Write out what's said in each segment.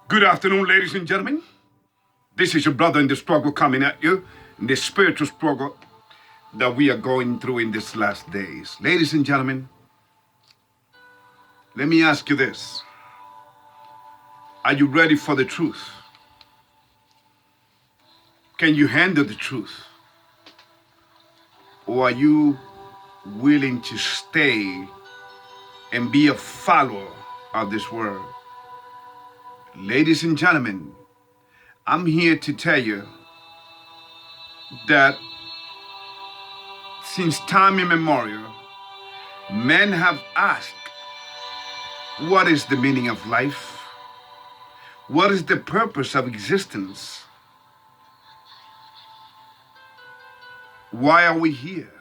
Good afternoon, ladies and gentlemen. This is your brother in the struggle coming at you in the spiritual struggle that we are going through in these last days. Ladies and gentlemen, let me ask you this. Are you ready for the truth? Can you handle the truth? Or are you willing to stay and be a follower of this word? Ladies and gentlemen, I'm here to tell you that since time immemorial, men have asked, what is the meaning of life? What is the purpose of existence? Why are we here?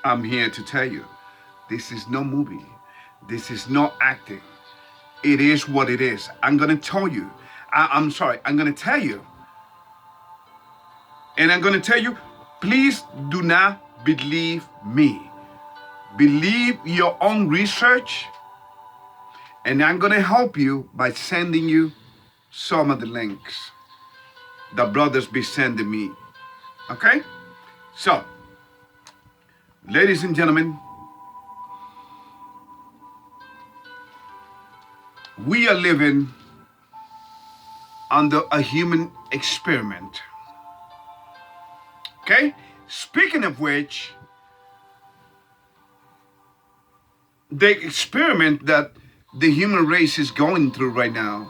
I'm here to tell you, this is no movie. This is no acting. It is what it is. I'm going to tell you. I'm going to tell you. And I'm going to tell you, please do not believe me. Believe your own research. And I'm going to help you by sending you some of the links that brothers be sending me. Okay? So, ladies and gentlemen, we are living under a human experiment. Okay? Speaking of which, the experiment that the human race is going through right now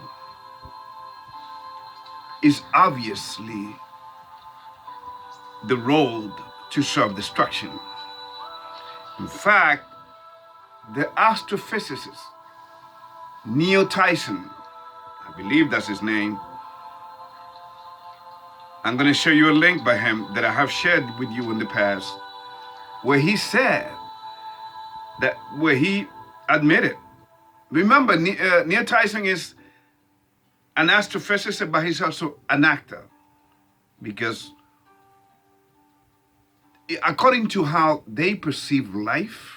is obviously the road to self-destruction. In fact, the astrophysicist Neil Tyson, I believe that's his name. I'm going to show you a link by him that I have shared with you in the past, where he said that, where he admitted. Remember, Neil Tyson is an astrophysicist, but he's also an actor, because according to how they perceive life,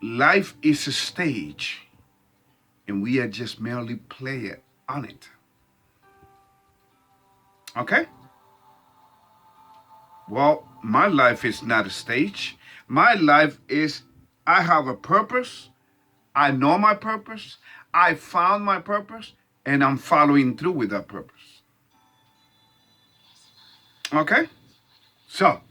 life is a stage, and we are just merely players on it. Okay? Well, my life is not a stage. My life is, I have a purpose. I know my purpose. I found my purpose, and I'm following through with that purpose. Okay? So,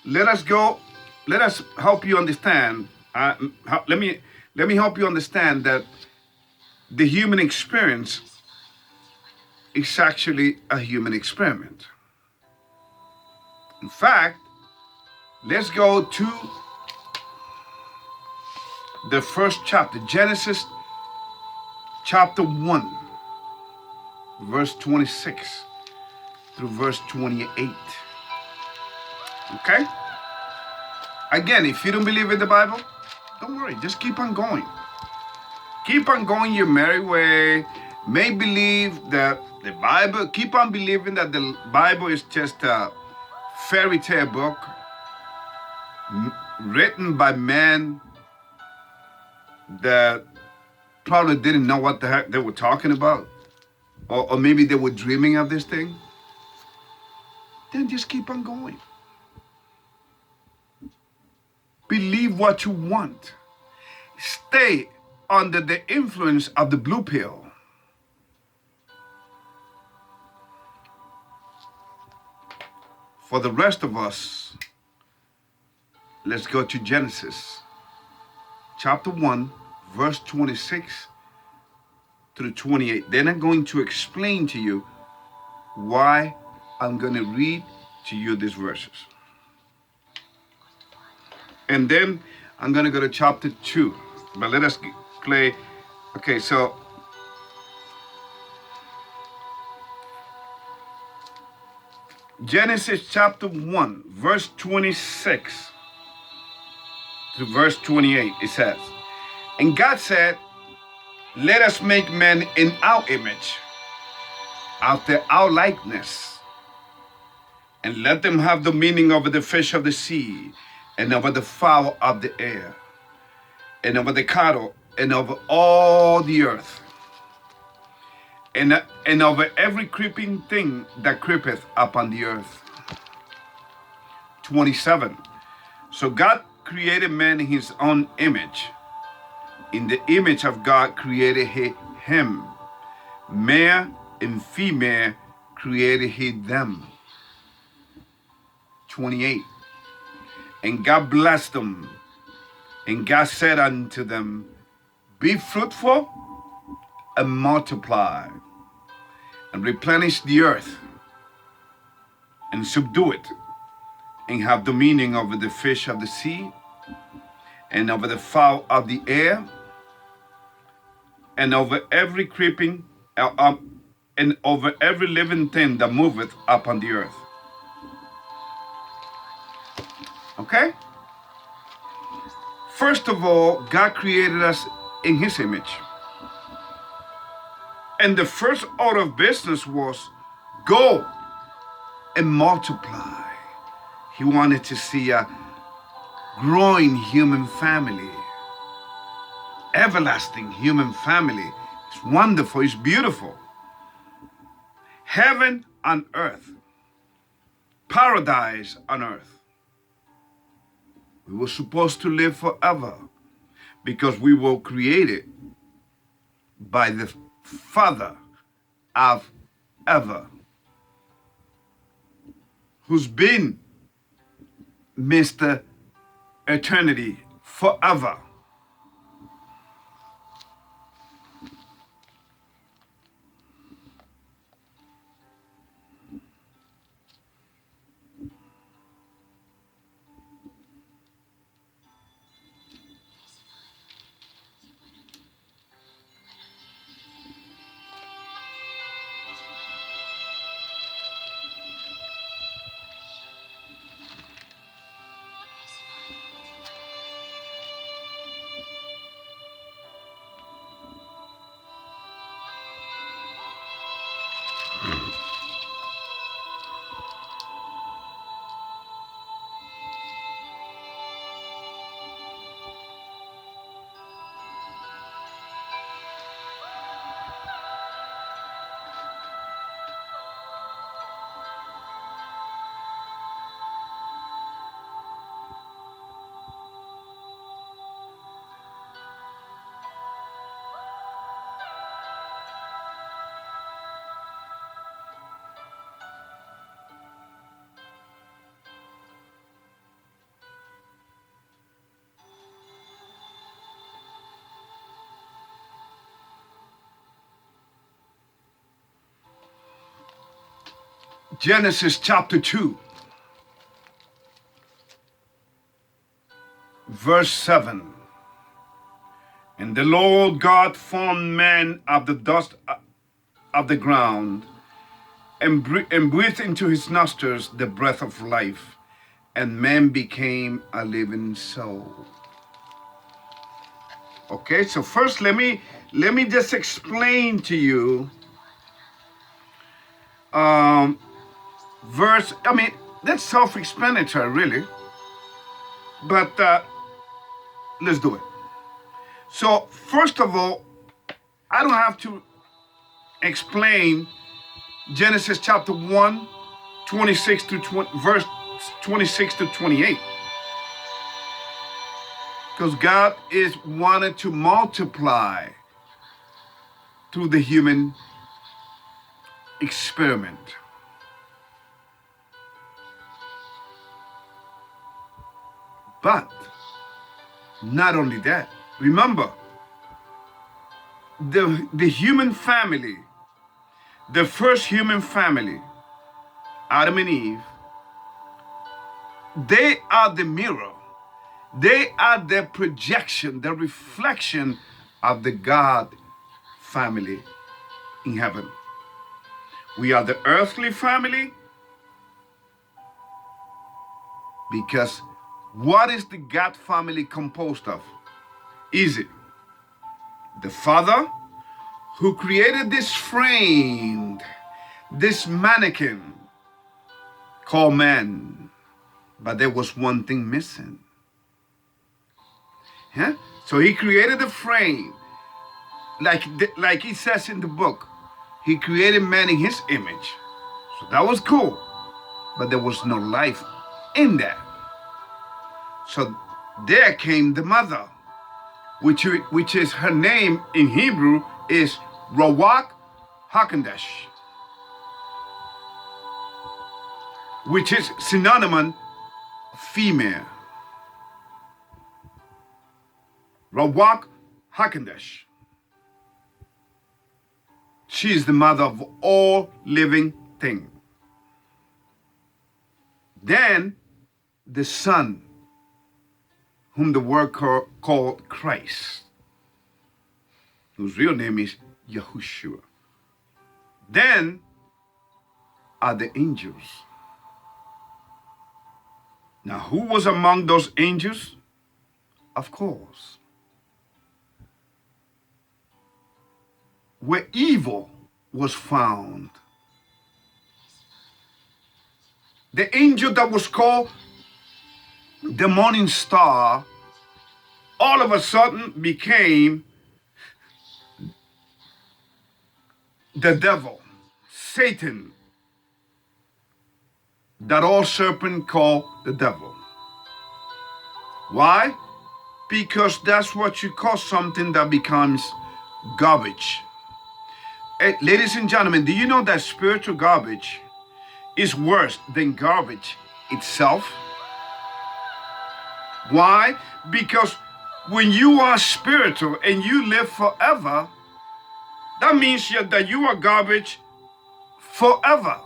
let us help you understand. Let me help you understand that the human experience is actually a human experiment. In fact, let's go to the first chapter, Genesis chapter 1, verse 26 through verse 28. Okay? Again, if you don't believe in the Bible, don't worry, just keep on going. Keep on going your merry way. May believe that the Bible, keep on believing that the Bible is just a fairy tale book written by men that probably didn't know what the heck they were talking about. Or maybe they were dreaming of this thing. Then just keep on going. Believe what you want. Stay under the influence of the blue pill. For the rest of us, let's go to Genesis chapter 1, verse 26 through 28. Then I'm going to explain to you why I'm going to read to you these verses. And then I'm going to go to chapter 2. But let us play. Okay, so Genesis chapter 1, verse 26 to verse 28, it says, and God said, let us make man in our image, after our likeness, and let them have dominion over the fish of the sea, and over the fowl of the air, and over the cattle, and over all the earth, and over every creeping thing that creepeth upon the earth. 27. So God created man in his own image. In the image of God created he him. Male and female created he them. 28. And God blessed them. And God said unto them, be fruitful and multiply, and replenish the earth, and subdue it, and have dominion over the fish of the sea, and over the fowl of the air, and over every creeping, and over every living thing that moveth upon the earth. Okay? First of all, God created us in his image. And the first order of business was go and multiply. He wanted to see a growing human family, everlasting human family. It's wonderful, it's beautiful. Heaven on earth, paradise on earth. We were supposed to live forever because we were created by the Father of ever, who's been Mr. Eternity forever. Genesis chapter 2, verse 7. And the Lord God formed man of the dust of the ground, and breathed into his nostrils the breath of life, and man became a living soul. Okay, so first let me just explain to you that's self-explanatory really, but let's do it. So first of all, I don't have to explain Genesis chapter 1, 26 to 20, verse 26 to 28. Because God is wanted to multiply through the human experiment. But not only that, remember, the human family, the first human family, Adam and Eve, they are the mirror. They are the projection, the reflection of the God family in heaven. We are the earthly family because what is the God family composed of? Easy. The Father who created this frame, this mannequin called man. But there was one thing missing. Huh? So he created the frame, like he says in the book. He created man in his image. So that was cool. But there was no life in that. So there came the mother, which is her name in Hebrew is Rawak Hakandesh, which is synonym female. Rawak Hakandesh. She is the mother of all living things. Then the Son, whom the word called Christ, whose real name is Yahushua. Then are the angels. Now, who was among those angels? Of course, where evil was found. The angel that was called the morning star all of a sudden became the devil, Satan, that old serpent called the devil. Why? Because that's what you call something that becomes garbage. Hey, ladies and gentlemen, do you know that spiritual garbage is worse than garbage itself? Why? Because when you are spiritual and you live forever, that means that you are garbage forever.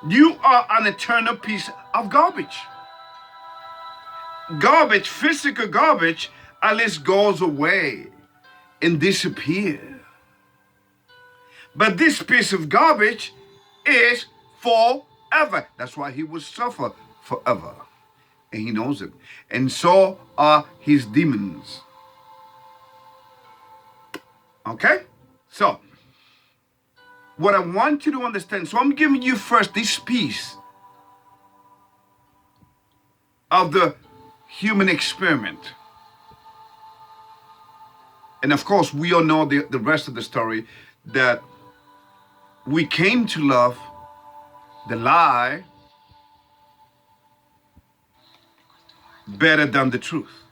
You are an eternal piece of garbage. Garbage, physical garbage, at least goes away and disappears. But this piece of garbage is forever. That's why he will suffer forever. And he knows it. And so are his demons. Okay? So, what I want you to understand, so I'm giving you first this piece of the human experiment. And of course, we all know the rest of the story, that we came to love the lie better than the truth.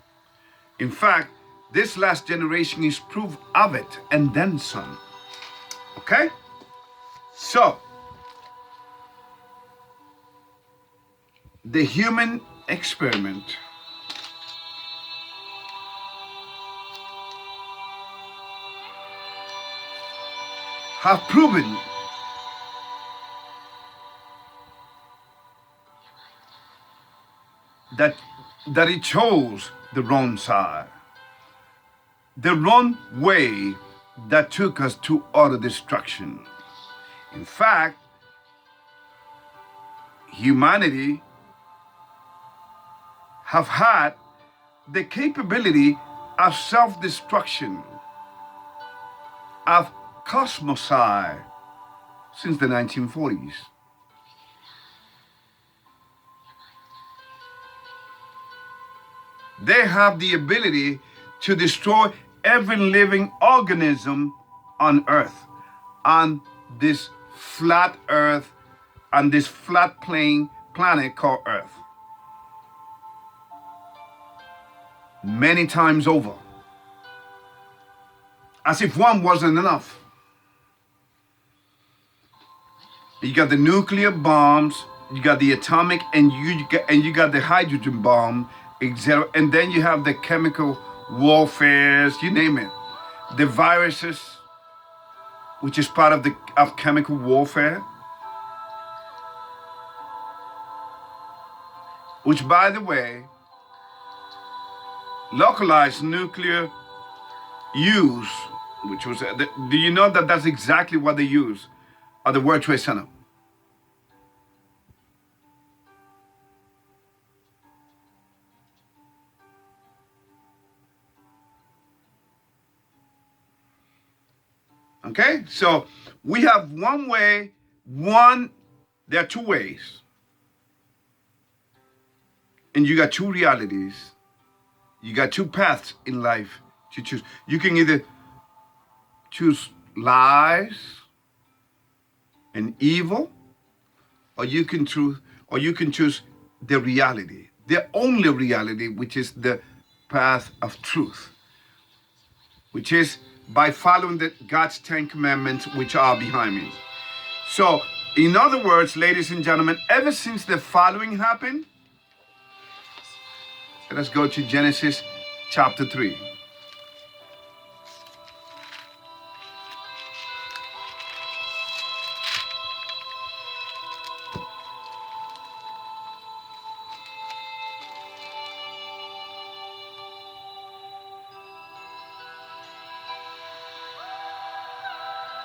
In fact, this last generation is proof of it, and then some. Okay? So, the human experiment have proven that it chose the wrong side, the wrong way that took us to utter destruction. In fact, humanity have had the capability of self-destruction, of cosmocide since the 1940s. They have the ability to destroy every living organism on Earth, on this flat Earth, on this flat planet called Earth. Many times over. As if one wasn't enough. You got the nuclear bombs, you got the atomic, and you got the hydrogen bomb, etc. And then you have the chemical warfares, you name it. The viruses, which is part of chemical warfare. Which, by the way, localized nuclear use, which was, do you know that that's exactly what they use at the World Trade Center? Okay, so we have one way, there are two ways. And you got two realities. You got two paths in life to choose. You can either choose lies and evil, or you can choose the reality, the only reality, which is the path of truth, which is by following God's 10 commandments, which are behind me. So, in other words, ladies and gentlemen, ever since the following happened, let us go to Genesis chapter 3.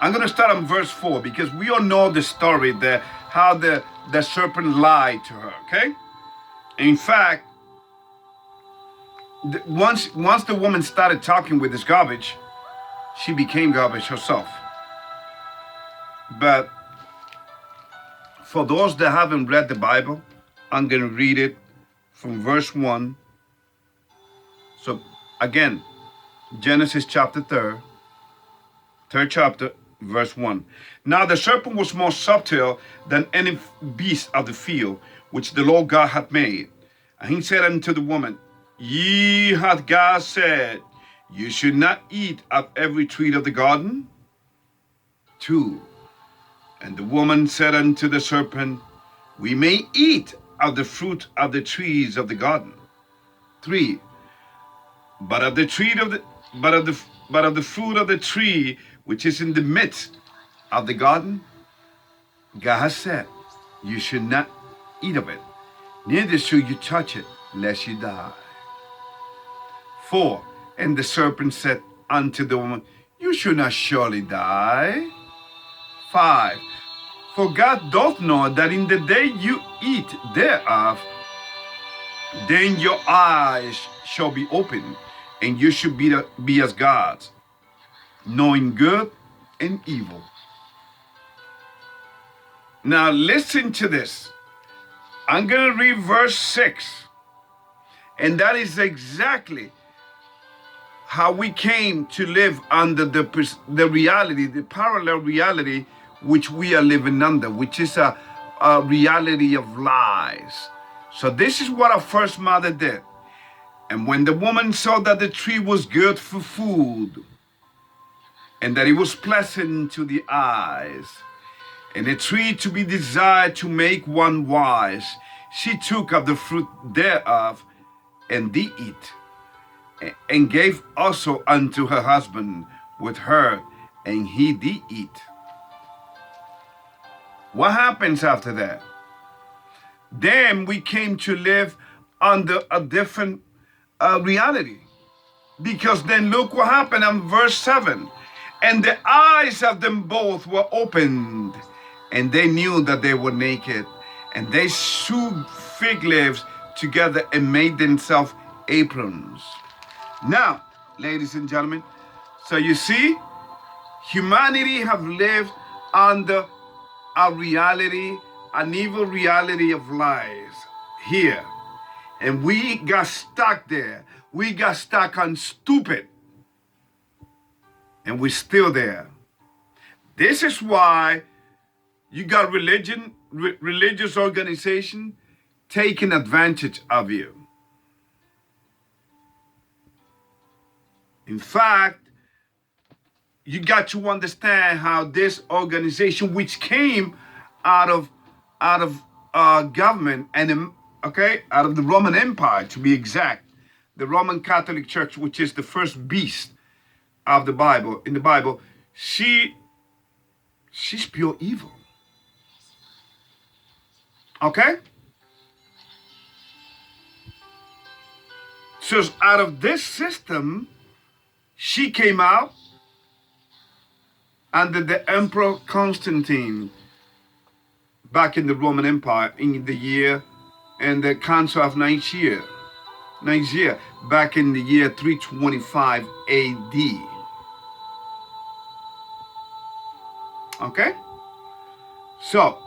I'm going to start on verse 4 because we all know the story, how the serpent lied to her, okay? In fact, once the woman started talking with this garbage, she became garbage herself. But for those that haven't read the Bible, I'm going to read it from verse 1. So again, Genesis chapter 3rd chapter, verse 1. Now the serpent was more subtle than any beast of the field, which the Lord God had made. And he said unto the woman, Ye hath God said, You should not eat of every tree of the garden? 2. And the woman said unto the serpent, We may eat of the fruit of the trees of the garden. 3. But of the fruit of the tree which is in the midst of the garden, God has said, You should not eat of it, neither should you touch it, lest you die. 4. And the serpent said unto the woman, You should not surely die. 5. For God doth know that in the day you eat thereof, then your eyes shall be opened, and you should be as gods, knowing good and evil. Now listen to this. I'm going to read verse 6. And that is exactly how we came to live under the reality, the parallel reality which we are living under, which is a reality of lies. So this is what our first mother did. And when the woman saw that the tree was good for food, and that it was pleasant to the eyes, and a tree to be desired to make one wise, she took of the fruit thereof, and did eat, and gave also unto her husband with her, and he did eat. What happens after that? Then we came to live under a different reality. Because then look what happened in verse 7. And the eyes of them both were opened, and they knew that they were naked. And they sewed fig leaves together and made themselves aprons. Now, ladies and gentlemen, so you see, humanity have lived under a reality, an evil reality of lies here. And we got stuck there. We got stuck on stupid. And we're still there. This is why you got religious organization taking advantage of you. In fact, you got to understand how this organization, which came out of government and out of the Roman Empire, to be exact, the Roman Catholic Church, which is the first beast of the Bible, in the Bible, she's pure evil. Okay? So out of this system, she came out under the Emperor Constantine back in the Roman Empire in the Council of Nicaea, back in the year 325 AD. Okay? So,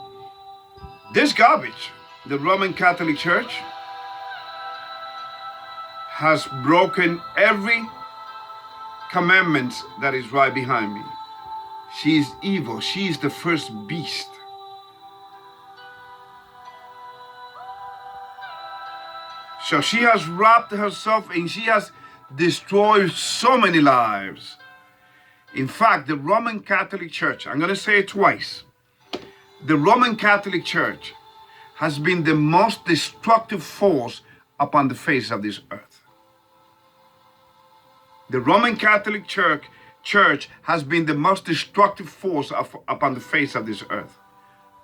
this garbage, the Roman Catholic Church, has broken every commandment that is right behind me. She is evil. She is the first beast. So she has wrapped herself and she has destroyed so many lives. In fact, the Roman Catholic Church, I'm going to say it twice. The Roman Catholic Church has been the most destructive force upon the face of this earth. The Roman Catholic Church has been the most destructive force upon the face of this earth.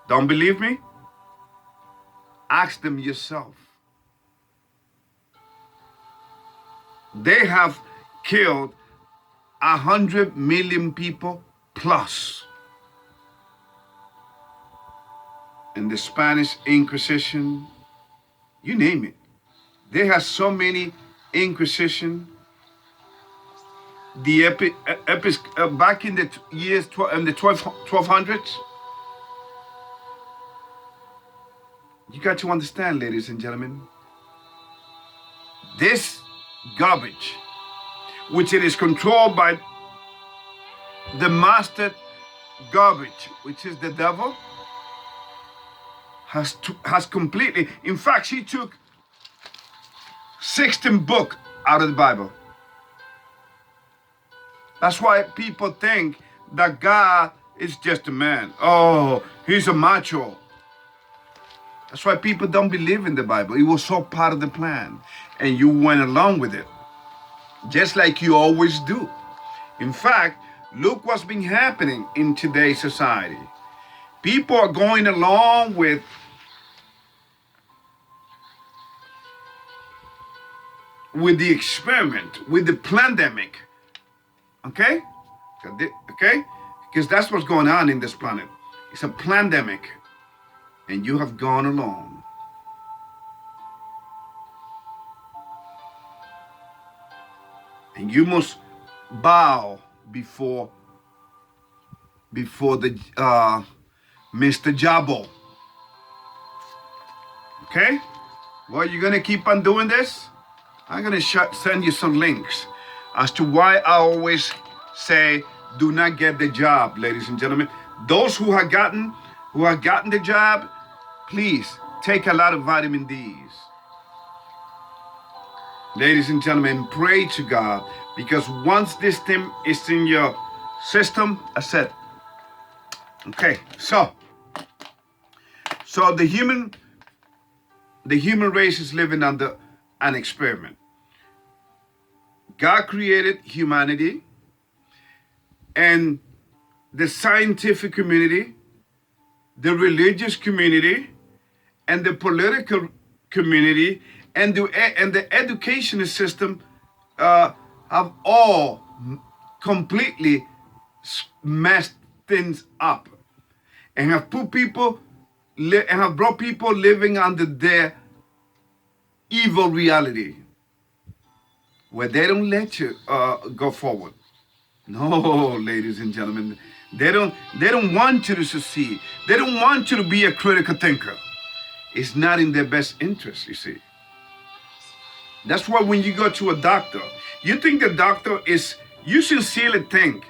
Don't believe me? Ask them yourself. They have killed 100 million people plus. And the Spanish Inquisition, you name it. They have so many Inquisition. The back in the years in the 1200s. You got to understand, ladies and gentlemen, this garbage, which it is controlled by the master garbage, which is the devil, has completely, in fact, she took 16 books out of the Bible. That's why people think that God is just a man. Oh, he's a macho. That's why people don't believe in the Bible. It was all part of the plan. And you went along with it. Just like you always do. In fact, look what's been happening in today's society. People are going along with the experiment, with the pandemic. Okay? Okay? Because that's what's going on in this planet. It's a pandemic. And you have gone along. And you must bow before the Mr. Jabbo. Okay? Well, you're going to keep on doing this? I'm going to send you some links as to why I always say do not get the job, ladies and gentlemen. Those who have gotten the job, please take a lot of vitamin D's. Ladies and gentlemen, pray to God, because once this thing is in your system, I said, okay, so the human race is living under an experiment. God created humanity, and the scientific community, the religious community, and the political community, and the education system have all completely messed things up, and have put people and have brought people living under their evil reality, where they don't let you go forward. No, ladies and gentlemen, they don't want you to succeed. They don't want you to be a critical thinker. It's not in their best interest, you see. That's why when you go to a doctor, you think the doctor is, you sincerely think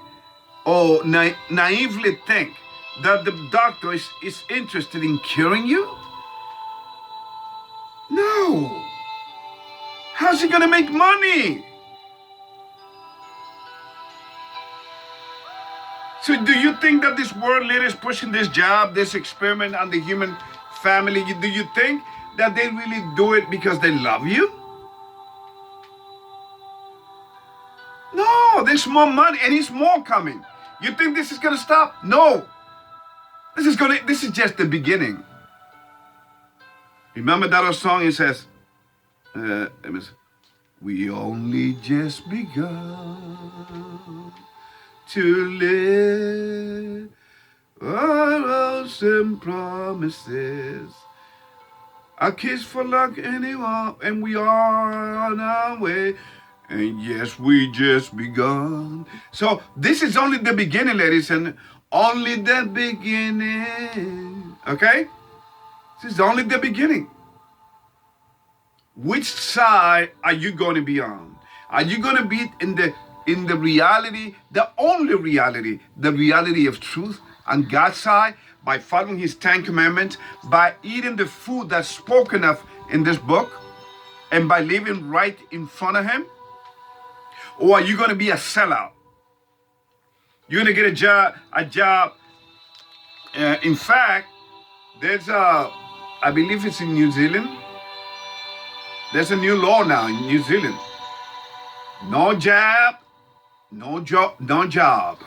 or naively think that the doctor is interested in curing you? No. How's he gonna make money? So do you think that this world leader is pushing this job, this experiment on the human family? Do you think that they really do it because they love you? No, there's more money and it's more coming. You think this is gonna stop? No. This is just the beginning. Remember that old song? It says, we only just begun to live our hopes and promises. A kiss for luck anyone, and we are on our way. And yes, we just begun. So this is only the beginning, ladies, and only the beginning. Okay? This is only the beginning. Which side are you going to be on? Are you going to be in the reality, the only reality, the reality of truth on God's side, by following his 10 commandments, by eating the food that's spoken of in this book, and by living right in front of him? Or are you going to be a sellout? You're going to get a job. In fact, there's I believe it's in New Zealand. There's a new law now in New Zealand. No job, no job, no job.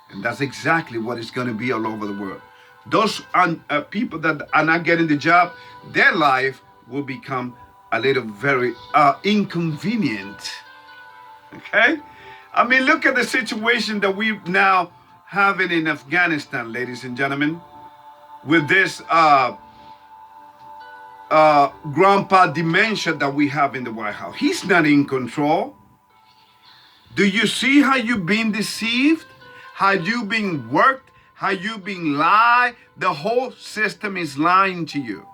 And that's exactly what it's going to be all over the world. Those people that are not getting the job, their life will become a little very inconvenient. Okay? I mean, look at the situation that we now having in Afghanistan, ladies and gentlemen, with this grandpa dementia that we have in the White House. He's not in control. Do you see how you've been deceived? How you've been worked? How you've been lied? The whole system is lying to you.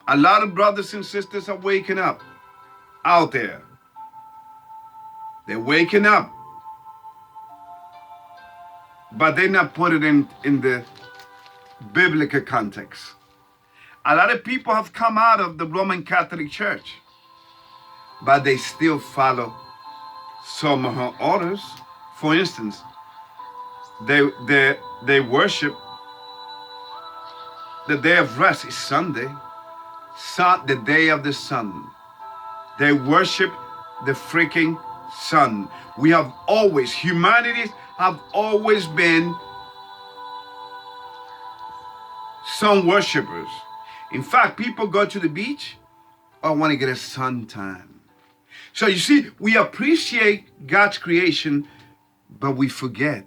A lot of brothers and sisters are waking up out there. They're waking up. But they're not putting it in the biblical context. A lot of people have come out of the Roman Catholic Church, but they still follow some of her orders. For instance, they worship the day of rest is Sunday, the day of the sun. They worship the freaking sun. We have always, humanity have always been sun worshipers. In fact, people go to the beach, I want to get a suntan. So you see, we appreciate God's creation, but we forget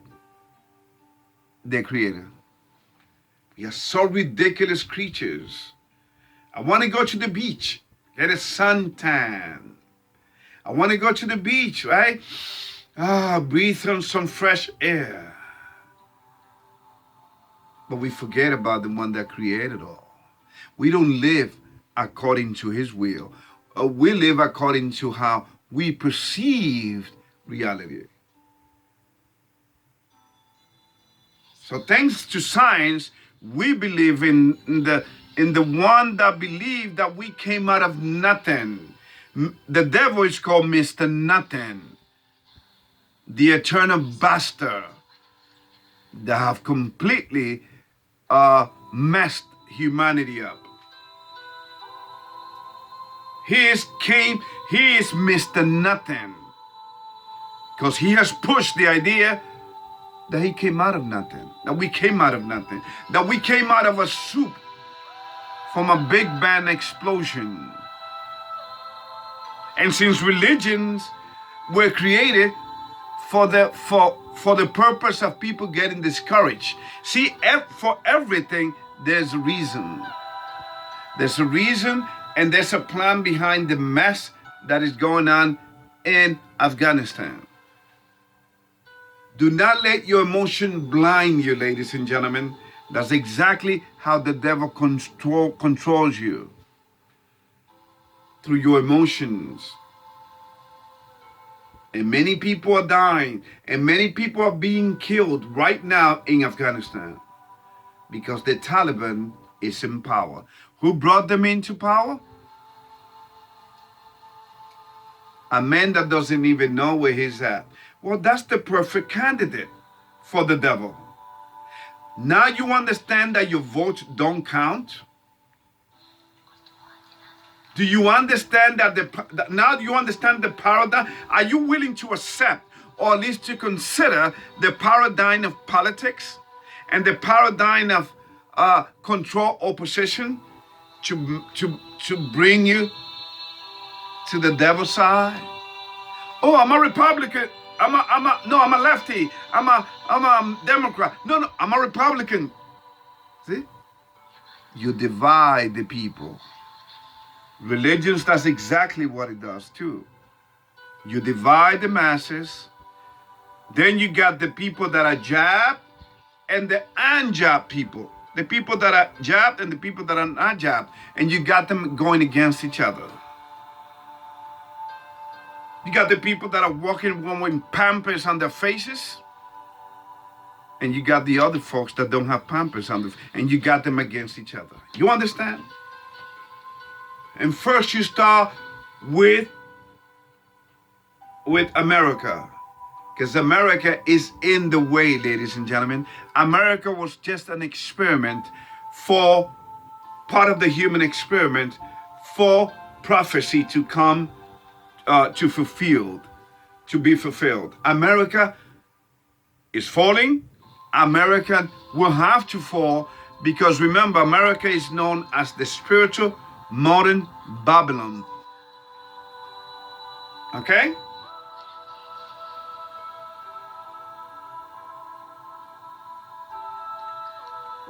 their creator. We are so ridiculous creatures. I want to go to the beach, get a suntan. I want to go to the beach, right? Breathe on some fresh air. But we forget about the one that created all. We don't live according to his will. We live according to how we perceive reality. So thanks to science, we believe in the one that believed that we came out of nothing. The devil is called Mr. Nothing, the eternal bastard that have completely messed humanity up. He is Mr. Nothing, because he has pushed the idea that he came out of nothing, that we came out of nothing, that we came out of a soup from a Big Bang explosion. And since religions were created for the purpose of people getting discouraged. See, for everything, there's a reason. There's a reason, and there's a plan behind the mess that is going on in Afghanistan. Do not let your emotion blind you, ladies and gentlemen. That's exactly how the devil controls you. Through your emotions. And many people are dying, and many people are being killed right now in Afghanistan because the Taliban is in power. Who brought them into power? A man that doesn't even know where he's at. Well, that's the perfect candidate for the devil. Now you understand that your votes don't count? Do you understand that now you understand the paradigm? Are you willing to accept, or at least to consider, the paradigm of politics and the paradigm of control opposition to bring you to the devil's side? Oh, I'm a Republican. I'm a lefty. I'm a Democrat. No, I'm a Republican. See? You divide the people. Religions, that's exactly what it does too. You divide the masses. Then you got the people that are jab and the unjab people. The people that are jabbed and the people that are not jabbed. And you got them going against each other. You got the people that are walking with pampers on their faces. And you got the other folks that don't have pampers on them. And you got them against each other. You understand? And first you start with America. Because America is in the way, ladies and gentlemen. America was just an experiment for part of the human experiment for prophecy to come to be fulfilled. America is falling. America will have to fall because remember, America is known as the spiritual modern Babylon. Okay?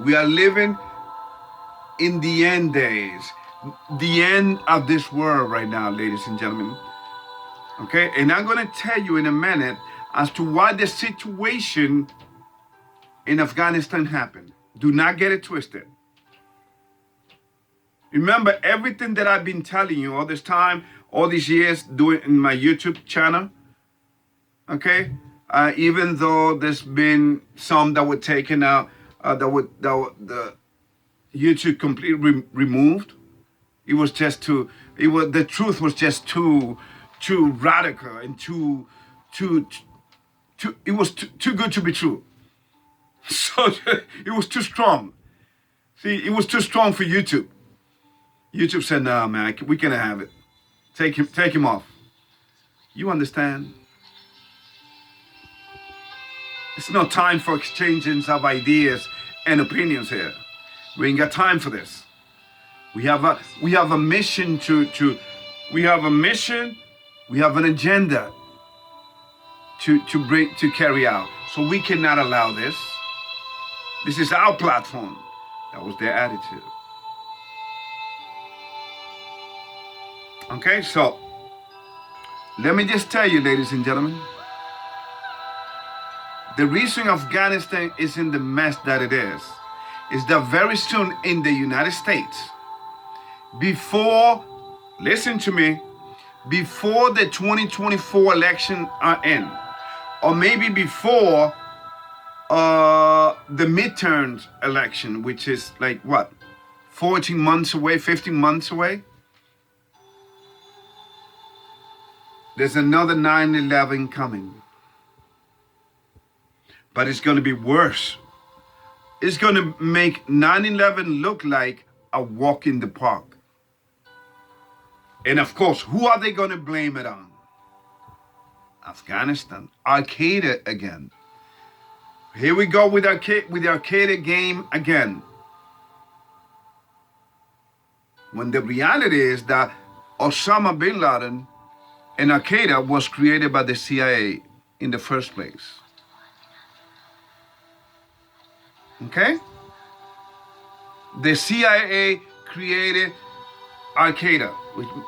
We are living in the end days, the end of this world right now, ladies and gentlemen. Okay, and I'm going to tell you in a minute as to why the situation in Afghanistan happened. Do not get it twisted. Remember everything that I've been telling you all this time, all these years doing in my YouTube channel. Okay, even though there's been some that were taken out. The YouTube completely removed. It was just the truth was just too radical and it was too good to be true. So it was too strong. See, it was too strong for YouTube. YouTube said, "No, man, we can't have it. Take him off." You understand? It's no time for exchanging of ideas and opinions here. We ain't got time for this. We have a mission we have an agenda to carry out. So we cannot allow this. This is our platform. That was their attitude. Okay, so let me just tell you, ladies and gentlemen. The reason Afghanistan is in the mess that it is that very soon in the United States, listen to me, before the 2024 election are in, or maybe before the midterms election, which is like what, 14 months away, 15 months away, there's another 9/11 coming. But it's going to be worse. It's going to make 9/11 look like a walk in the park. And of course, who are they going to blame it on? Afghanistan, Al-Qaeda again. Here we go with the Al-Qaeda game again. When the reality is that Osama bin Laden and Al-Qaeda was created by the CIA in the first place. Okay? The CIA created Al-Qaeda,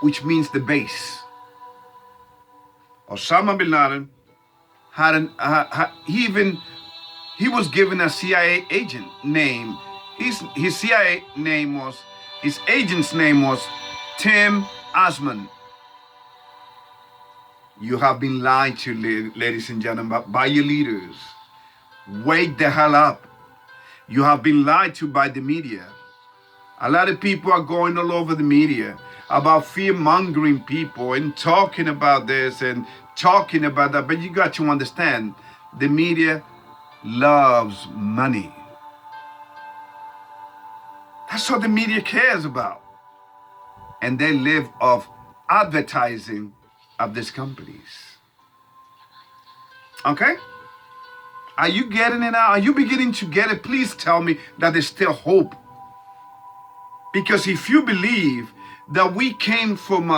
which means the base. Osama bin Laden he was given a CIA agent name. His agent's name was Tim Osman. You have been lied to, ladies and gentlemen, by your leaders. Wake the hell up. You have been lied to by the media. A lot of people are going all over the media about fear-mongering people and talking about this and talking about that. But you got to understand, the media loves money. That's what the media cares about. And they live off advertising of these companies. Okay? Are you getting it now? Are you beginning to get it? Please tell me that there's still hope. Because if you believe that we came from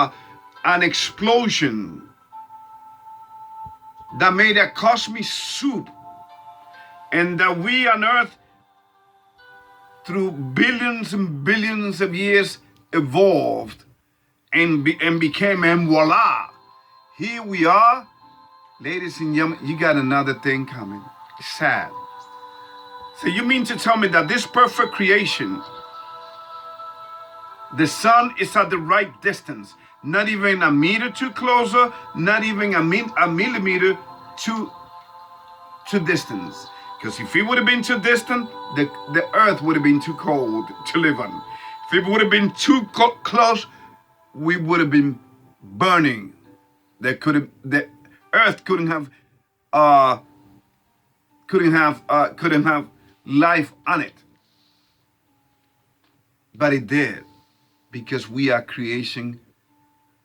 an explosion that made a cosmic soup and that we on earth through billions and billions of years evolved and became, and voila, here we are. Ladies and gentlemen, you got another thing coming. It's sad. So you mean to tell me that this perfect creation, the sun is at the right distance, not even a meter too closer, not even a millimeter too distance? Because if it would have been too distant, the earth would have been too cold to live on. If it would have been too close, we would have been burning. The earth couldn't have life on it. But it did, because we are creation.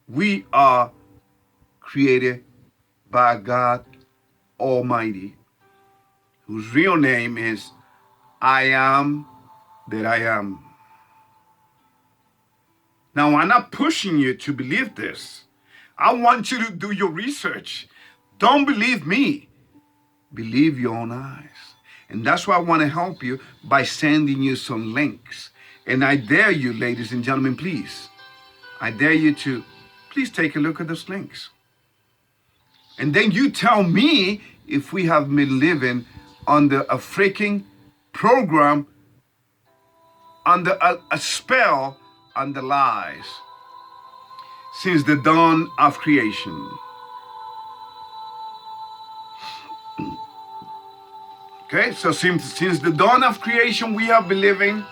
We are created by God Almighty, whose real name is I am that I am. Now, I'm not pushing you to believe this. I want you to do your research. Don't believe me. Believe your own eyes. And that's why I want to help you by sending you some links. And I dare you, ladies and gentlemen, please. I dare you to please take a look at those links. And then you tell me if we have been living under a freaking program, under a spell, under lies, since the dawn of creation. Okay, so since the dawn of creation, we have been living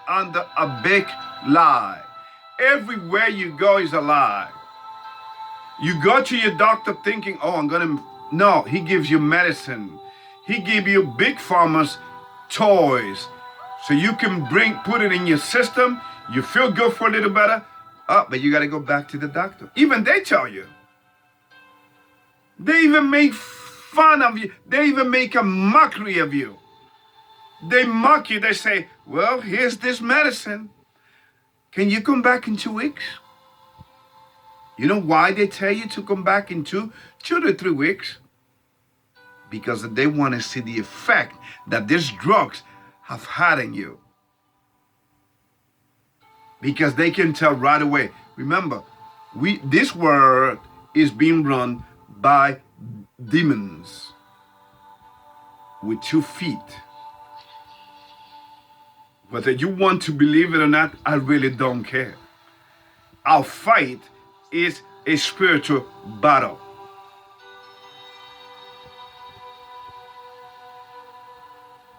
under a big lie. Everywhere you go is a lie. You go to your doctor thinking, oh, no, he gives you medicine. He gives you big pharma's toys. So you can put it in your system. You feel good for a little better. But you got to go back to the doctor. Even they tell you. They even make fun of you. They even make a mockery of you. They mock you. They say, well, here's this medicine. Can you come back in 2 weeks? You know why they tell you to come back in 2 to 3 weeks? Because they want to see the effect that these drugs have had on you. Because they can tell right away. Remember, this world is being run by demons with 2 feet. Whether you want to believe it or not, I really don't care. Our fight is a spiritual battle.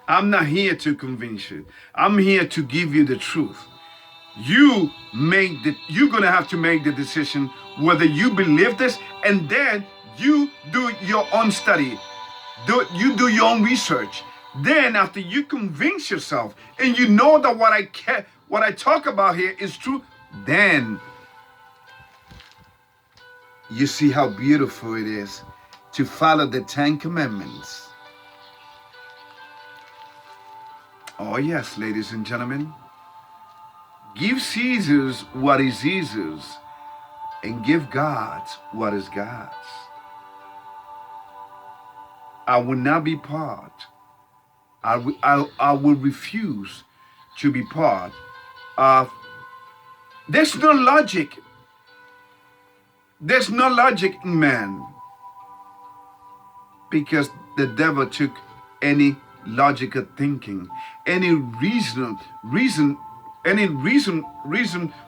I'm not here to convince you. I'm here to give you the truth. You're gonna have to make the decision whether you believe this, and then you do your own study. You do your own research. Then after you convince yourself and you know that what I talk about here is true, then you see how beautiful it is to follow the 10 Commandments. Oh yes, ladies and gentlemen. Give Caesar's what is Caesar's, and give God what is God's. I will not be part. I will refuse to be part of. There's no logic. There's no logic in man, because the devil took any logical thinking, any reason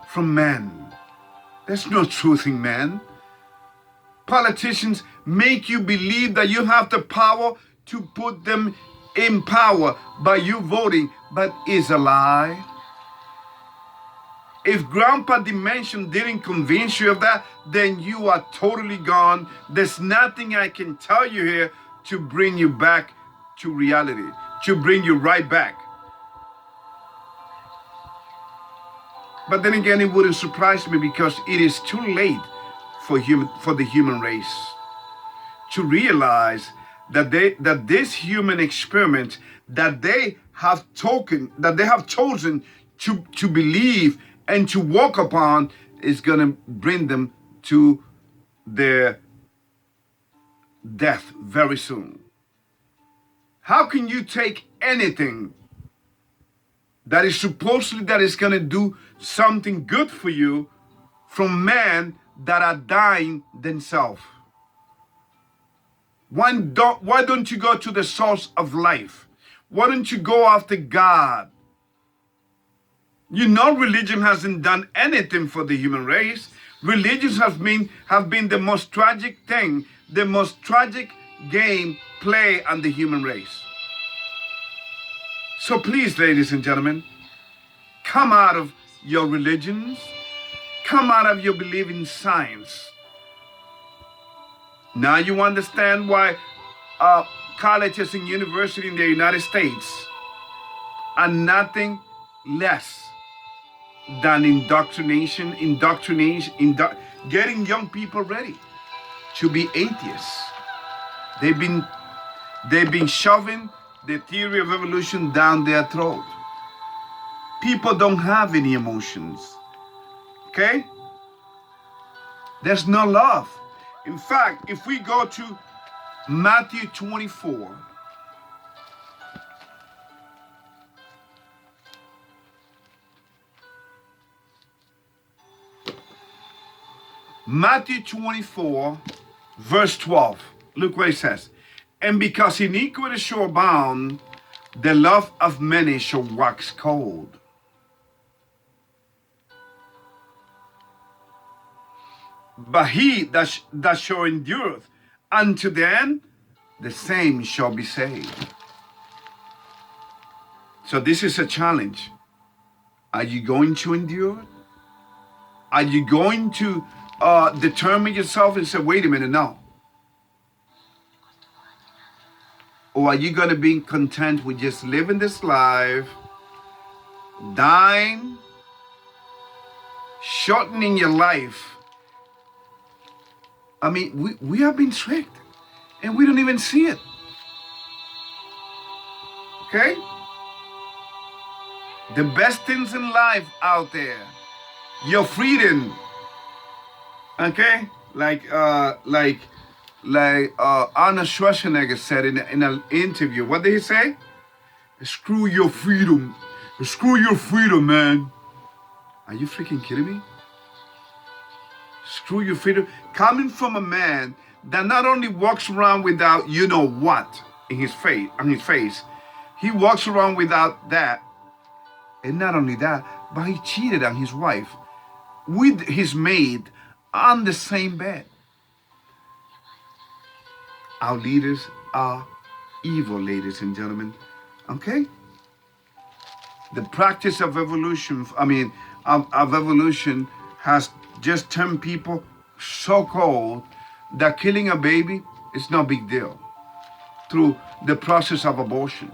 from man. There's no truth in man. Politicians make you believe that you have the power to put them in power by you voting, but it's a lie. If Grandpa Dimension didn't convince you of that, then you are totally gone. There's nothing I can tell you here to bring you back to reality, to bring you right back. But then again, it wouldn't surprise me, because it is too late for the human race to realize that this human experiment that they have chosen to believe and to walk upon is going to bring them to their death very soon. How can you take anything that is going to do something good for you from men that are dying themselves? Why don't you go to the source of life? Why don't you go after God? You know, religion hasn't done anything for the human race. Religion have been the most tragic thing, the most tragic game play on the human race. So please, ladies and gentlemen, come out of your religions, come out of your belief in science. Now you understand why colleges and universities in the United States are nothing less than indoctrination, getting young people ready to be atheists. They've been shoving the theory of evolution down their throat. People don't have any emotions. Okay? There's no love. In fact, if we go to Matthew 24, Matthew 24, verse 12. Look what it says. And because iniquity shall abound, the love of many shall wax cold. But he that shall endure unto the end, the same shall be saved. So this is a challenge. Are you going to endure? Are you going to determine yourself and say, wait a minute, no? Or are you going to be content with just living this life, dying, shortening your life? I mean, we have been tricked and we don't even see it. Okay? The best things in life out there, your freedom. Okay? Like Arnold Schwarzenegger said in an interview. What did he say? Screw your freedom. Screw your freedom, man. Are you freaking kidding me? Screw your freedom. Coming from a man that not only walks around without you know what in his face, he walks around without that. And not only that, but he cheated on his wife with his maid on the same bed. Our leaders are evil, ladies and gentlemen. Okay? The practice of evolution, of evolution has just turned people so cold that killing a baby is no big deal through the process of abortion.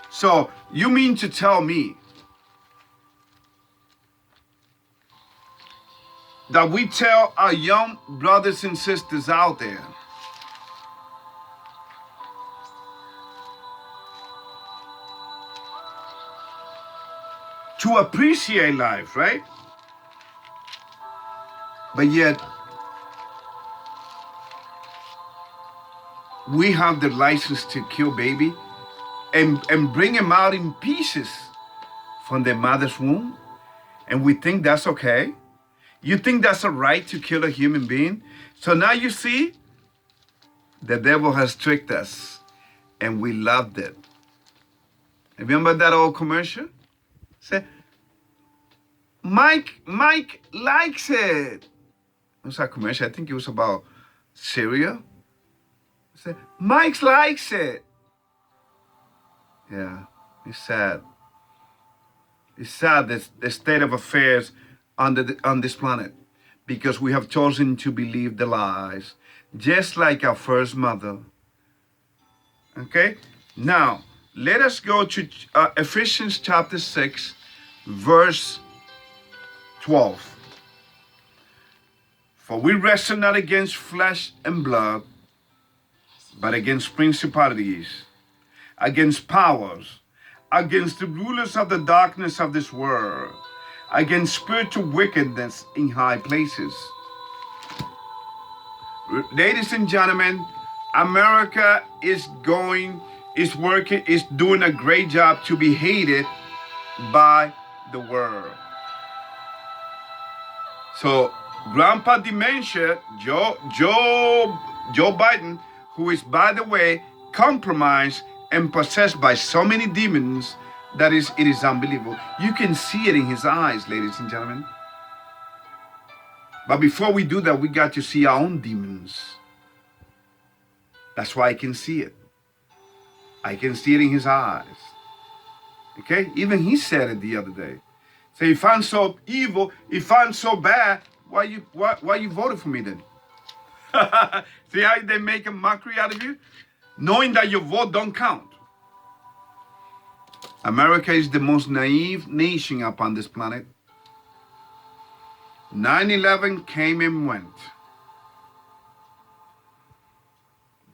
So you mean to tell me that we tell our young brothers and sisters out there to appreciate life, right? But yet, we have the license to kill baby and bring him out in pieces from the mother's womb, and we think that's okay? You think that's a right to kill a human being? So now you see, the devil has tricked us, and we loved it. Remember that old commercial? Say, Mike likes it. It was a commercial. I think it was about cereal. Say, Mike likes it. Yeah, it's sad. It's sad the state of affairs on this planet, because we have chosen to believe the lies, just like our first mother. Okay? Now, let us go to Ephesians chapter 6, verse 12. For we wrestle not against flesh and blood, but against principalities, against powers, against the rulers of the darkness of this world, against spiritual wickedness in high places. Ladies and gentlemen, America is doing a great job to be hated by the world. So Grandpa Dementia, Joe Biden, who is, by the way, compromised and possessed by so many demons that it is unbelievable. You can see it in his eyes, ladies and gentlemen. But before we do that, we got to see our own demons. That's why I can see it. I can see it in his eyes. Okay? Even he said it the other day. Say, if I'm so evil, if I'm so bad, why you voted for me then? See how they make a mockery out of you? Knowing that your vote don't count. America is the most naive nation upon this planet. 9/11 came and went.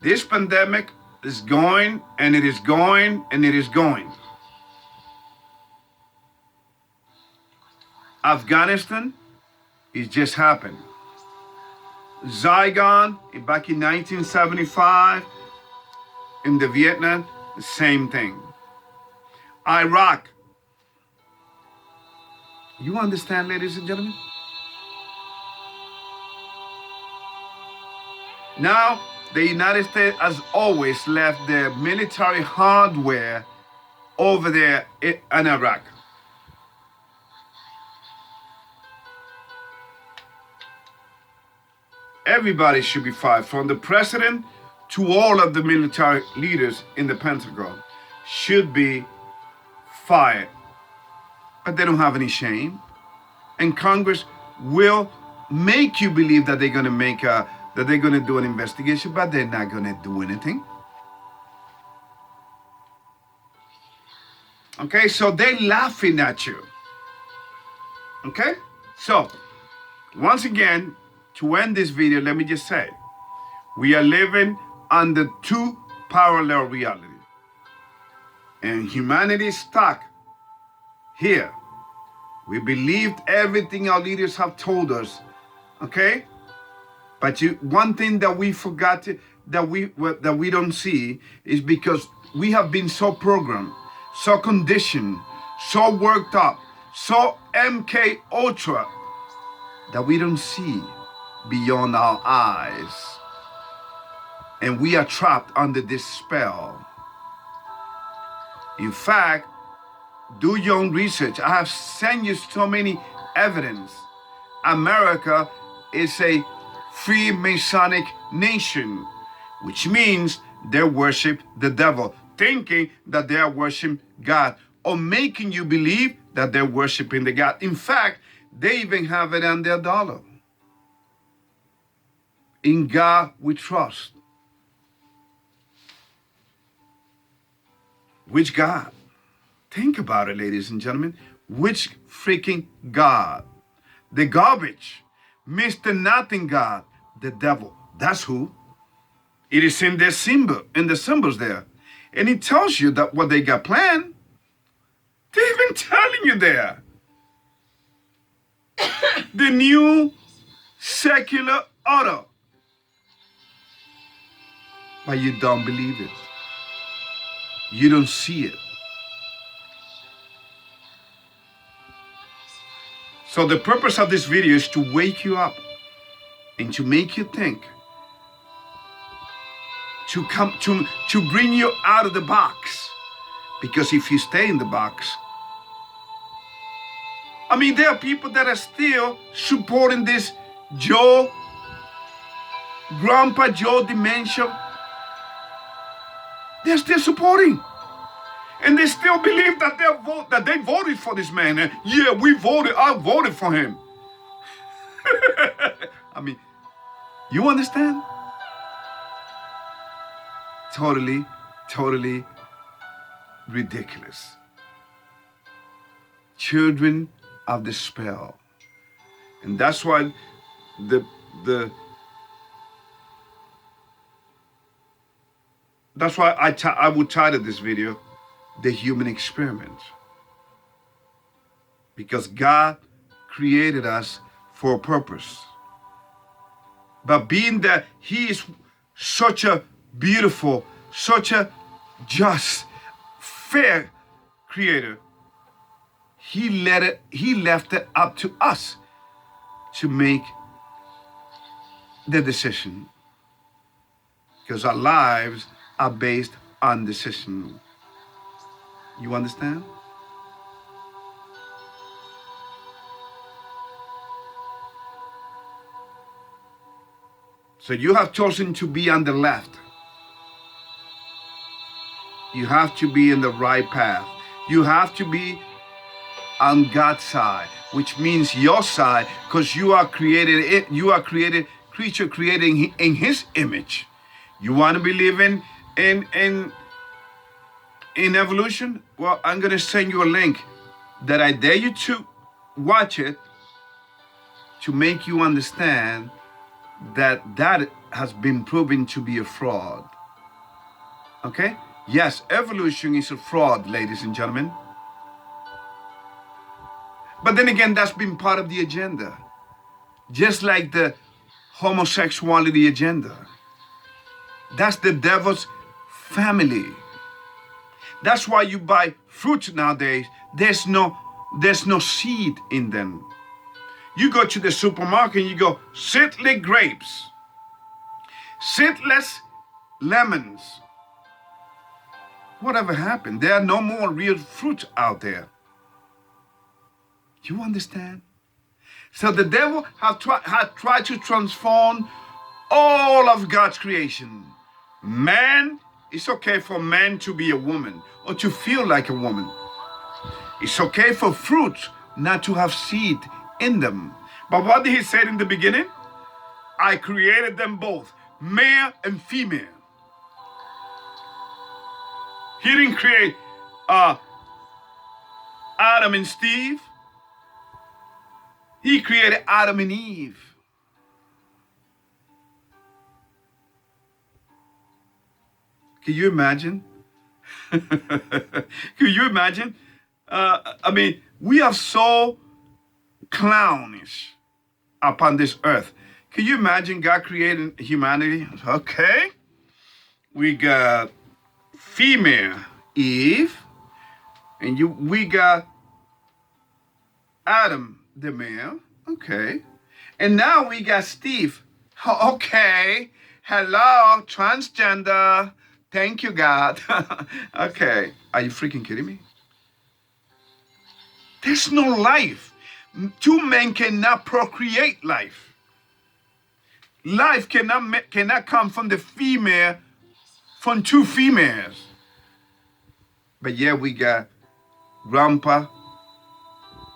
This pandemic is going, and it is going, and it is going. Afghanistan, it just happened. Saigon, back in 1975, in the Vietnam, the same thing. Iraq. You understand, ladies and gentlemen? Now, the United States has always left their military hardware over there in Iraq. Everybody should be fired, from the president to all of the military leaders in the Pentagon should be fired. But they don't have any shame. And Congress will make you believe that they're going to do an investigation, but they're not going to do anything. Okay, so they're laughing at you. Okay? So, once again, to end this video, let me just say, we are living under two parallel realities. And humanity is stuck here. We believed everything our leaders have told us, okay? But one thing that we forgot that we don't see is because we have been so programmed, so conditioned, so worked up, so MK Ultra that we don't see beyond our eyes. And we are trapped under this spell. In fact, do your own research. I have sent you so many evidence. America is a Freemasonic nation, which means they worship the devil, thinking that they are worshiping God, or making you believe that they're worshiping the God. In fact, they even have it on their dollar. In God we trust. Which God? Think about it, ladies and gentlemen. Which freaking God? The garbage, Mr. Nothing God, the devil. That's who. It is in their symbol, in the symbols there. And it tells you that what they got planned. They're even telling you there. The new secular order. But you don't believe it. You don't see it. So the purpose of this video is to wake you up and to make you think, to bring you out of the box. Because if you stay in the box, I mean, there are people that are still supporting this Grandpa Joe dementia. They're still supporting. And they still believe that they voted for this man. Yeah, I voted for him. I mean, you understand? Totally ridiculous. Children of the spell. And that's why that's why I would title this video The Human Experiment. Because God created us for a purpose. But being that He is such a beautiful, such a just, fair creator, He left it up to us to make the decision. because our lives are based on decision. You understand? So you have chosen to be on the left. You have to be in the right path. You have to be on God's side, which means your side, because you are created. You are created creature created in His image. You want to believe in evolution? Well, I'm going to send you a link that I dare you to watch it to make you understand that has been proven to be a fraud. Okay? Yes, evolution is a fraud, ladies and gentlemen. But then again, that's been part of the agenda. Just like the homosexuality agenda. That's the devil's family. That's why you buy fruits nowadays. There's no seed in them. You go to the supermarket and you go, seedless grapes, seedless lemons. Whatever happened? There are no more real fruits out there. You understand? So the devil had tried to transform all of God's creation. Man, it's okay for man to be a woman or to feel like a woman. It's okay for fruits not to have seed in them. But what did He say in the beginning? I created them both, male and female. He didn't create Adam and Steve. He created Adam and Eve. Can you imagine? Can you imagine? We are so clownish upon this earth. Can you imagine God creating humanity? Okay. We got female Eve, and we got Adam, the male. Okay. And now we got Steve. Okay. Hello, transgender. Thank you, God. Okay. Are you freaking kidding me? There's no life. Two men cannot procreate life. Life cannot come from the female, from two females. But yeah, we got Grandpa,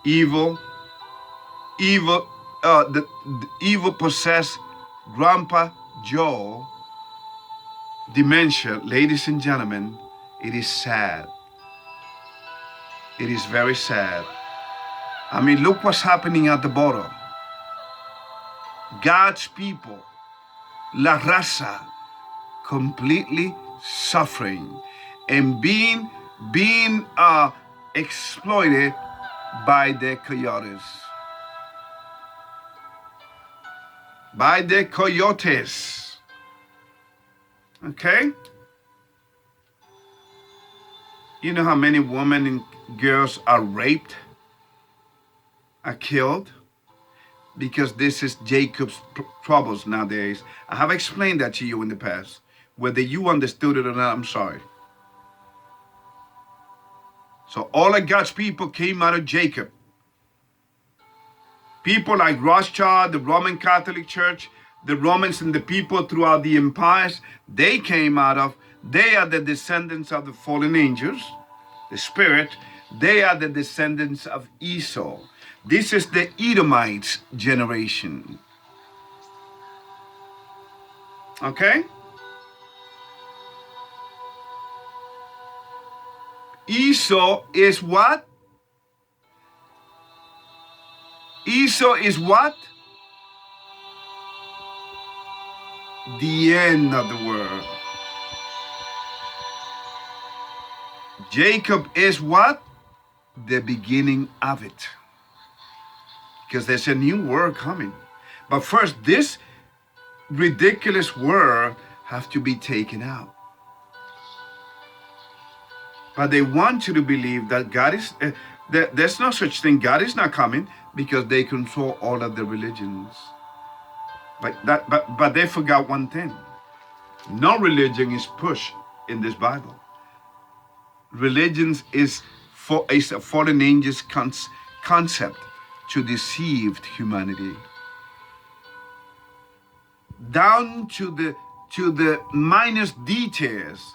the evil possessed Grandpa Joe, dementia. Ladies and gentlemen, it is sad. It is very sad. Look what's happening at the bottom. God's people, La Raza, completely suffering and being exploited by the coyotes. By the coyotes. Okay? You know how many women and girls are raped, are killed? Because this is Jacob's troubles nowadays. I have explained that to you in the past. Whether you understood it or not, I'm sorry. So all of God's people came out of Jacob. People like Rothschild, the Roman Catholic Church, the Romans and the people throughout the empires, they are the descendants of the fallen angels, the spirit. They are the descendants of Esau. This is the Edomites generation. Okay? Esau is what? Esau is what? The end of the world. Jacob is what? The beginning of it. Because there's a new world coming. But first, this ridiculous world have to be taken out. But they want you to believe that God is, there's no such thing. God is not coming because they control all of the religions. But they forgot one thing. No religion is pushed in this Bible. Religion is a fallen angel's concept to deceive humanity. Down to the minus details.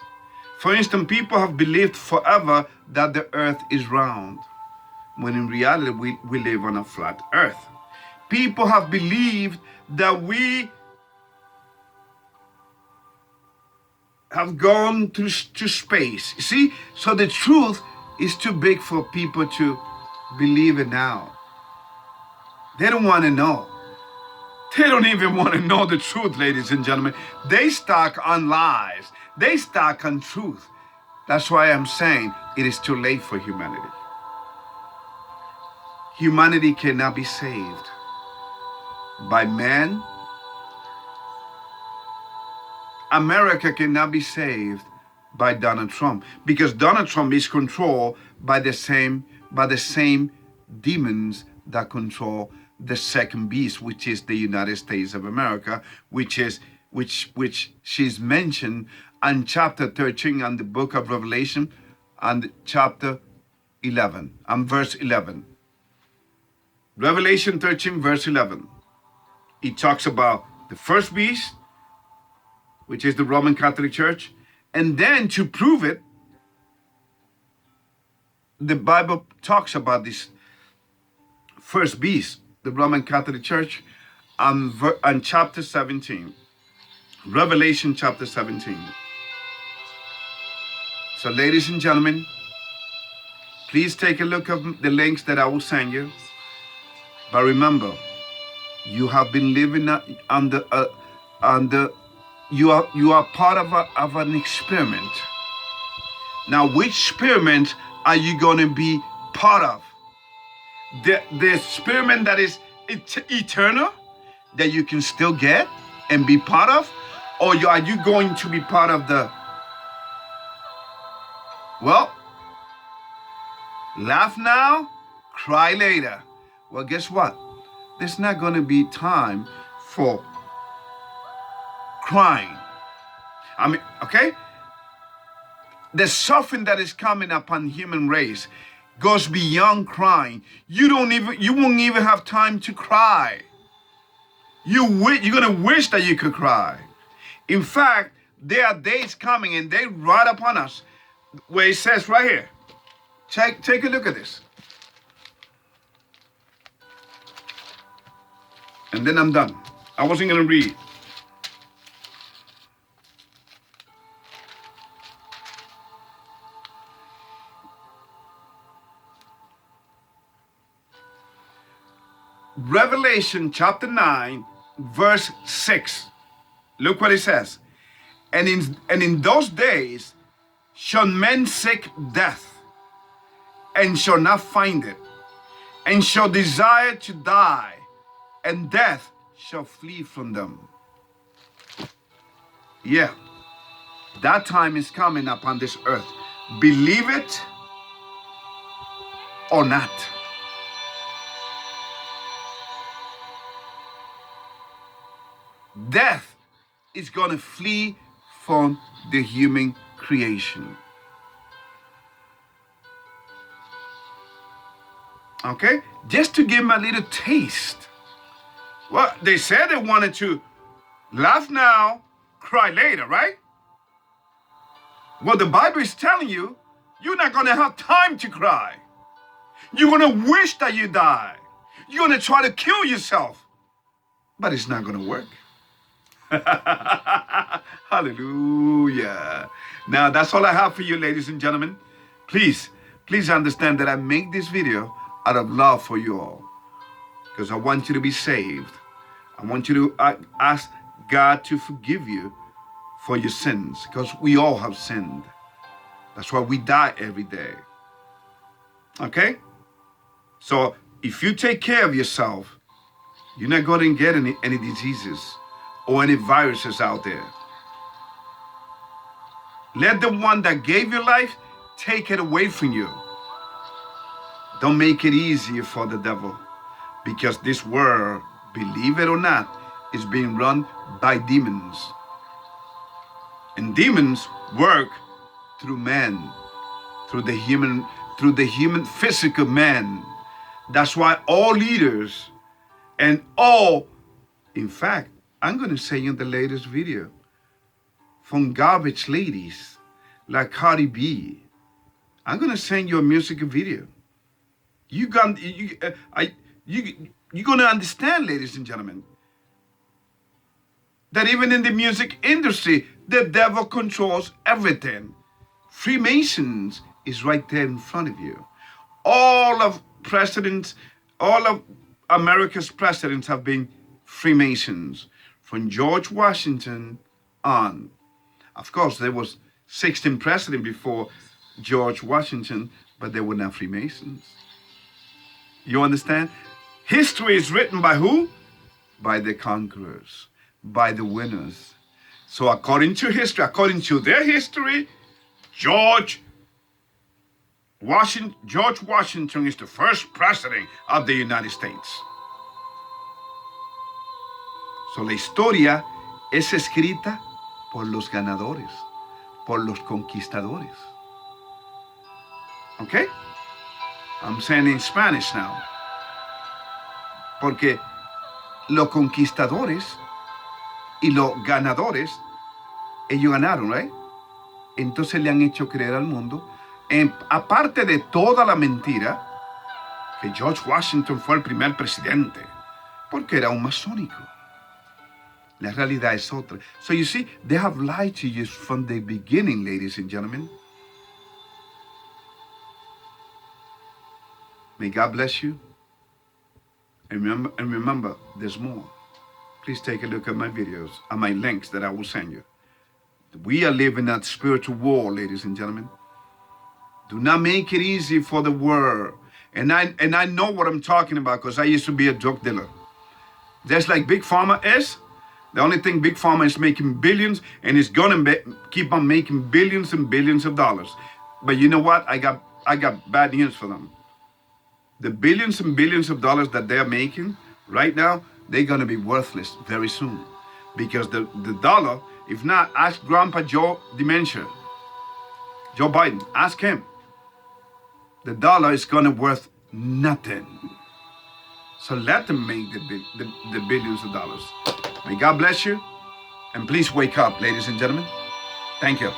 For instance, people have believed forever that the earth is round, when in reality we live on a flat earth. People have believed that we have gone to space. See, so the truth is too big for people to believe it now. They don't want to know. They don't even want to know the truth, ladies and gentlemen. They stuck on lies. They stuck on truth. That's why I'm saying it is too late for humanity. Humanity cannot be saved by man. America cannot be saved by Donald Trump, because Donald Trump is controlled by the same demons that control the second beast, which is the United States of America, which she's mentioned in chapter 13 and the book of Revelation, and chapter 11 and verse 11. Revelation 13 verse 11. It talks about the first beast, which is the Roman Catholic Church. And then to prove it, the Bible talks about this first beast, the Roman Catholic Church, on chapter 17. Revelation chapter 17. So ladies and gentlemen, please take a look at the links that I will send you. But remember, you have been living under you are part of an experiment. Now, which experiment are you going to be part of? The experiment that is eternal, that you can still get and be part of? Or are you going to be part of the, well, laugh now, cry later? Well, guess what? There's not going to be time for crying. I mean, okay? The suffering that is coming upon human race goes beyond crying. You won't even have time to cry. You're going to wish that you could cry. In fact, there are days coming, and they right upon us, where it says right here, take a look at this. And then I'm done. I wasn't going to read. Revelation chapter 9, verse 6. Look what it says. And in those days shall men seek death, and shall not find it, and shall desire to die, and death shall flee from them. Yeah, that time is coming upon this earth. Believe it or not. Death is going to flee from the human creation. Okay? Just to give them a little taste. Well, they said they wanted to laugh now, cry later, right? Well, the Bible is telling you, you're not going to have time to cry. You're going to wish that you die. You're going to try to kill yourself. But it's not going to work. Hallelujah. Now, that's all I have for you, ladies and gentlemen. Please understand that I make this video out of love for you all, because I want you to be saved. I want you to ask God to forgive you for your sins, because we all have sinned. That's why we die every day. Okay? So if you take care of yourself, you're not going to get any diseases or any viruses out there. Let the one that gave you life take it away from you. Don't make it easier for the devil, because this world, believe it or not, is being run by demons. And demons work through man, through the human physical man. That's why all leaders and all, in fact, I'm going to say in the latest video, from garbage ladies like Cardi B, I'm going to send you a music video. You're going to understand, ladies and gentlemen, that even in the music industry, the devil controls everything. Freemasons is right there in front of you. All of America's presidents have been Freemasons, from George Washington on. Of course, there was 16 presidents before George Washington, but they were not Freemasons. You understand? History is written by who? By the conquerors, by the winners. So according to history, according to their history, George Washington is the first president of the United States. So la historia es escrita por los ganadores, por los conquistadores. Okay? I'm saying in Spanish now. Porque los conquistadores y los ganadores, ellos ganaron, ¿right? Entonces le han hecho creer al mundo, aparte de toda la mentira, que George Washington fue el primer presidente, porque era un masónico. La realidad es otra. So you see, they have lied to you from the beginning, ladies and gentlemen. May God bless you. And remember, there's more. Please take a look at my videos, at my links that I will send you. We are living that spiritual war, ladies and gentlemen. Do not make it easy for the world. And I know what I'm talking about because I used to be a drug dealer. Just like Big Pharma is. The only thing Big Pharma is making billions, and it's gonna keep on making billions and billions of dollars. But you know what? I got bad news for them. The billions and billions of dollars that they're making right now, they're gonna be worthless very soon. Because the dollar, if not, ask Grandpa Joe Dementia, Joe Biden, ask him. The dollar is gonna worth nothing. So let them make the billions of dollars. May God bless you, and please wake up, ladies and gentlemen. Thank you.